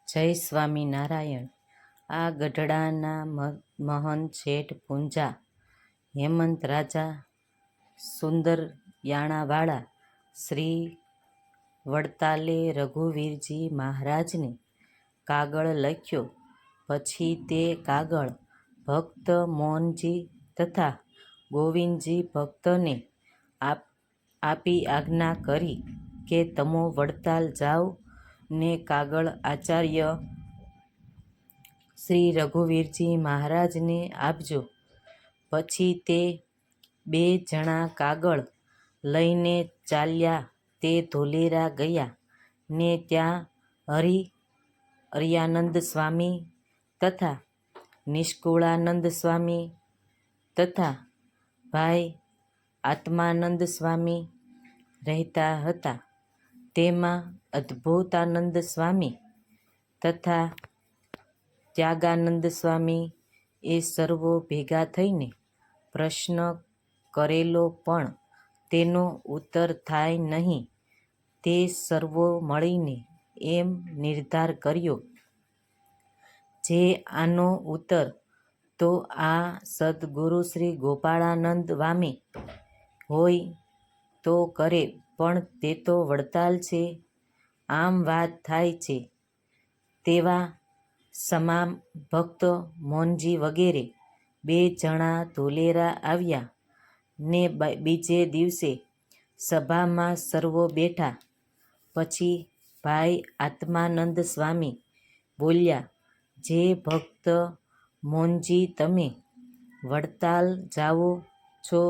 જય સ્વામિનારાયણ. આ ગઢડાના મહંત શેઠ પૂંજા હેમંત રાજા સુંદરયાણાવાળા શ્રી વડતાલે રઘુવીરજી મહારાજને કાગળ લખ્યો. પછી તે કાગળ ભક્ત મોહનજી તથા ગોવિંદજી ભક્તને આપી આજ્ઞા કરી કે તમો વડતાલ જાઓ ને કાગળ આચાર્ય શ્રી રઘુવીરજી મહારાજને આપજો. પછી તે બે જણા કાગળ લઈને ચાલ્યા તે ધોલેરા ગયા ને ત્યાં હરિયાનંદ સ્વામી તથા નિષ્કુળાનંદ સ્વામી તથા ભાઈ આત્માનંદ સ્વામી રહેતા હતા. તેમાં અદ્ભુતાનંદ સ્વામી તથા ત્યાગાનંદ સ્વામી એ સર્વો ભેગા થઈને પ્રશ્ન કરેલો પણ તેનો ઉત્તર થાય નહીં. તે સર્વો મળીને એમ નિર્ધાર કર્યો, જે આનો ઉત્તર તો આ સદ્ગુરુ શ્રી ગોપાળાનંદ વામે હોય તો કરે, પણ તે તો વડતાલ છે, આમ વાત થાય છે. તેવા સમા ભક્ત મોહનજી વગેરે બે જણા ધોલેરા આવ્યા ને બીજે દિવસે સભામાં સર્વો બેઠા. પછી ભાઈ આત્માનંદ સ્વામી બોલ્યા, જે ભક્ત મોહનજી તમે વડતાલ જાઓ છો?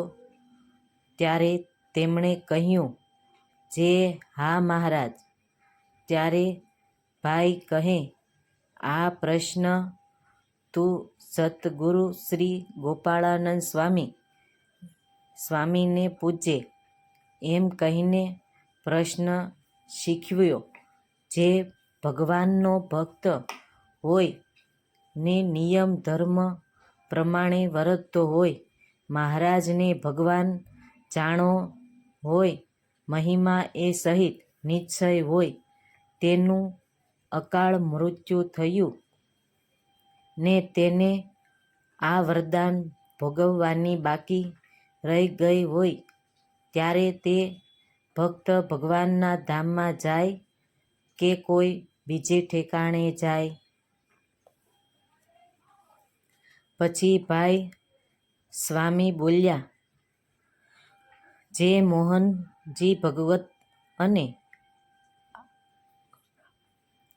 ત્યારે તેમણે કહ્યું, જે હા મહારાજ. ત્યારે ભાઈ કહે, આ પ્રશ્ન તું સદ્ગુરુ શ્રી ગોપાળાનંદ સ્વામીને પૂછજે. એમ કહીને પ્રશ્ન શીખવ્યો. જે ભગવાનનો ભક્ત હોય ને નિયમ ધર્મ પ્રમાણે વર્તતો હોય, મહારાજને ભગવાન જાણો હોય, મહિમા એ સહિત નિશ્ચય હોય, તેનું અકાળ મૃત્યુ થયું ને તેને આ વરદાન ભોગવવાની બાકી રહી ગઈ હોય, ત્યારે તે ભક્ત ભગવાનના ધામમાં જાય કે કોઈ બીજે ઠેકાણે જાય? પછી ભાઈ સ્વામી બોલ્યા, જે મોહનજી ભગવત અને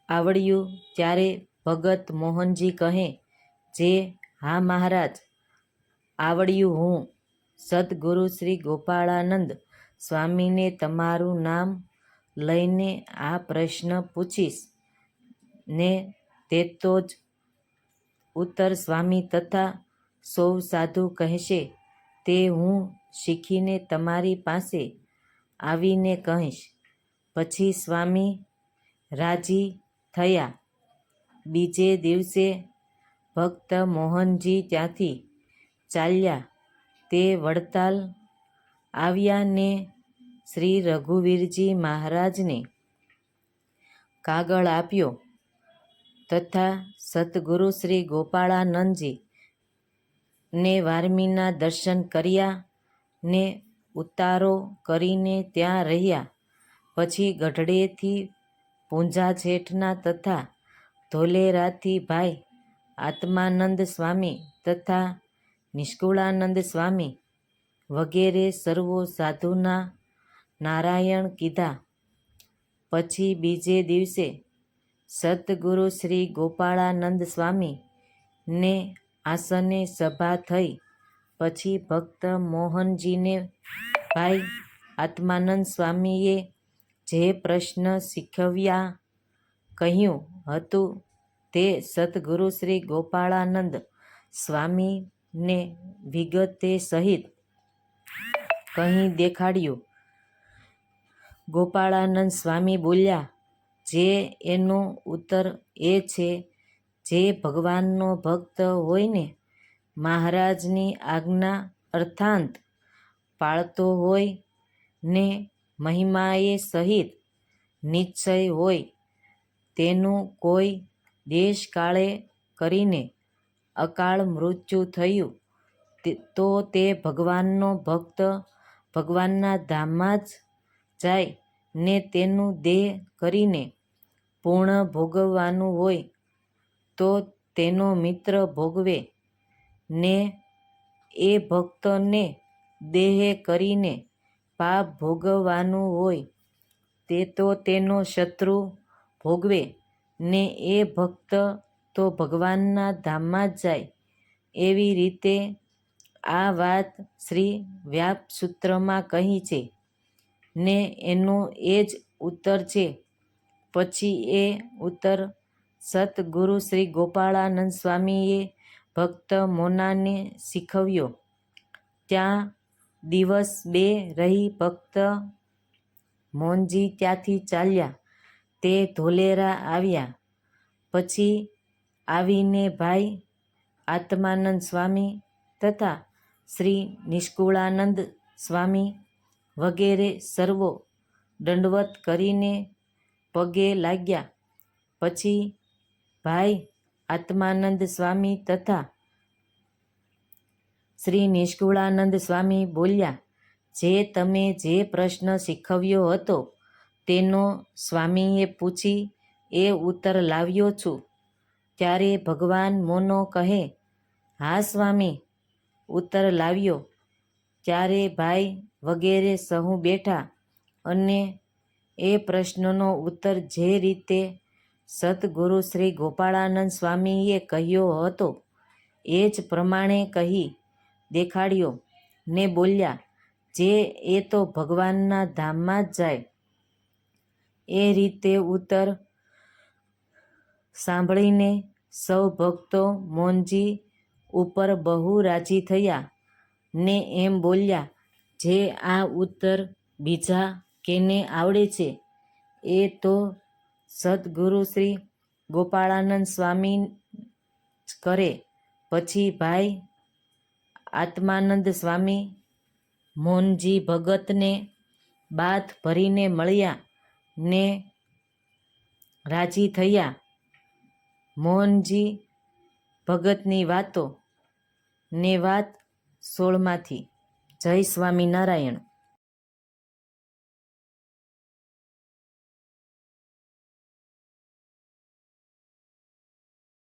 આવડ્યું. ત્યારે ભગત મોહનજી કહે, જે હા મહારાજ. આવડ્યું. હું સદ્ગુરુ શ્રી ગોપાળાનંદ સ્વામીને તમારું નામ લઈને આ પ્રશ્ન પૂછીશ ને તેતો જ ઉત્તર સ્વામી તથા સૌ સાધુ કહેશે તે હું શીખીને તમારી પાસે આવીને કહીશ. પછી સ્વામી રાજી થયા. બીજે દિવસે ભક્ત મોહનજી ત્યાંથી ચાલ્યા તે વડતાલ આવ્યા ને શ્રી રઘુવીરજી મહારાજને કાગળ આપ્યો તથા સદ્ગુરુ શ્રી ગોપાળાનંદજી ને વારમીના દર્શન કર્યા ને ઉતારો કરીને ત્યાં રહ્યા. પછી ગઢડેથી પૂંજા શેઠના તથા ધોલેરાથી ભાઈ આત્માનંદ સ્વામી તથા નિષ્કુળાનંદ સ્વામી વગેરે સર્વો સાધુના નારાયણ કીધા. પછી બીજે દિવસે સદ્ગુરુ શ્રી ગોપાળાનંદ સ્વામી ને આસને સભા થઈ. પછી ભક્ત મોહનજીને ભાઈ આત્માનંદ સ્વામીએ જે પ્રશ્ન શીખવ્યા કહ્યું હતું તે સદ્ગુરુ શ્રી ગોપાળાનંદ સ્વામીને વિગતે સહિત કહી દેખાડ્યું. ગોપાળાનંદ સ્વામી બોલ્યા, જે એનો ઉત્તર એ છે, જે ભગવાનનો ભક્ત હોય ને મહારાજની આજ્ઞા અર્થાંત પાળતો હોય ને મહિમાએ સહિત નિશ્ચય હોય, તેનું કોઈ દેશ કાળે કરીને અકાળ મૃત્યુ થયું તો તે ભગવાનનો ભક્ત ભગવાનના ધામમાં જ જાય ને તેનું દેહ કરીને પૂર્ણ ભોગવવાનું હોય તો તેનો મિત્ર ભોગવે ને એ ભક્તને દેહે કરીને પાપ ભોગવવાનું હોય તે તો તેનો શત્રુ ભોગવે ને એ ભક્ત તો ભગવાનના ધામમાં જ જાય. એવી રીતે આ વાત શ્રી વ્યાસસૂત્રમાં કહી છે ને એનો એ જ ઉત્તર છે. પછી એ ઉત્તર સતગુરુ શ્રી ગોપાળાનંદ સ્વામીએ ભક્ત મોનાને શીખવ્યો. ત્યાં દિવસ 2 રહી ભક્ત મોનજી ત્યાંથી ચાલ્યા તે ધોલેરા આવ્યા. પછી આવીને ભાઈ આત્માનંદ સ્વામી તથા શ્રી નિષ્કુળાનંદ સ્વામી વગેરે સર્વો દંડવત કરીને પગે લાગ્યા. પછી ભાઈ આત્માનંદ સ્વામી તથા શ્રી નિષ્કુળાનંદ સ્વામી બોલ્યા, જે તમે જે પ્રશ્ન શીખવ્યો હતો તેનો સ્વામીએ પૂછી એ ઉત્તર લાવ્યો છું. ત્યારે ભગવાન મોનો કહે, હા સ્વામી, ઉત્તર લાવ્યો. ત્યારે ભાઈ વગેરે સહુ બેઠા અને એ પ્રશ્નનો ઉત્તર જે રીતે સતગુરુ શ્રી ગોપાળાનંદ સ્વામીએ કહ્યો હતો એ જ પ્રમાણે કહી દેખાડ્યો ને બોલ્યા, જે એ તો ભગવાનના ધામમાં જ જાય. એ રીતે ઉત્તર સાંભળીને સૌ ભક્તો મોનજી ઉપર બહુ રાજી થયા ને એમ બોલ્યા, જે આ ઉત્તર બીજા કેને આવડે છે એ તો સદ્ગુરુ શ્રી ગોપાળાનંદ સ્વામી જ કરે. પછી ભાઈ આત્માનંદ સ્વામી મોનજી ભગતને બાથ ભરીને મળ્યા ને રાજી થયા. મોહનજી ભગતની વાતો ને વાત 16માંથી. જય સ્વામિનારાયણ.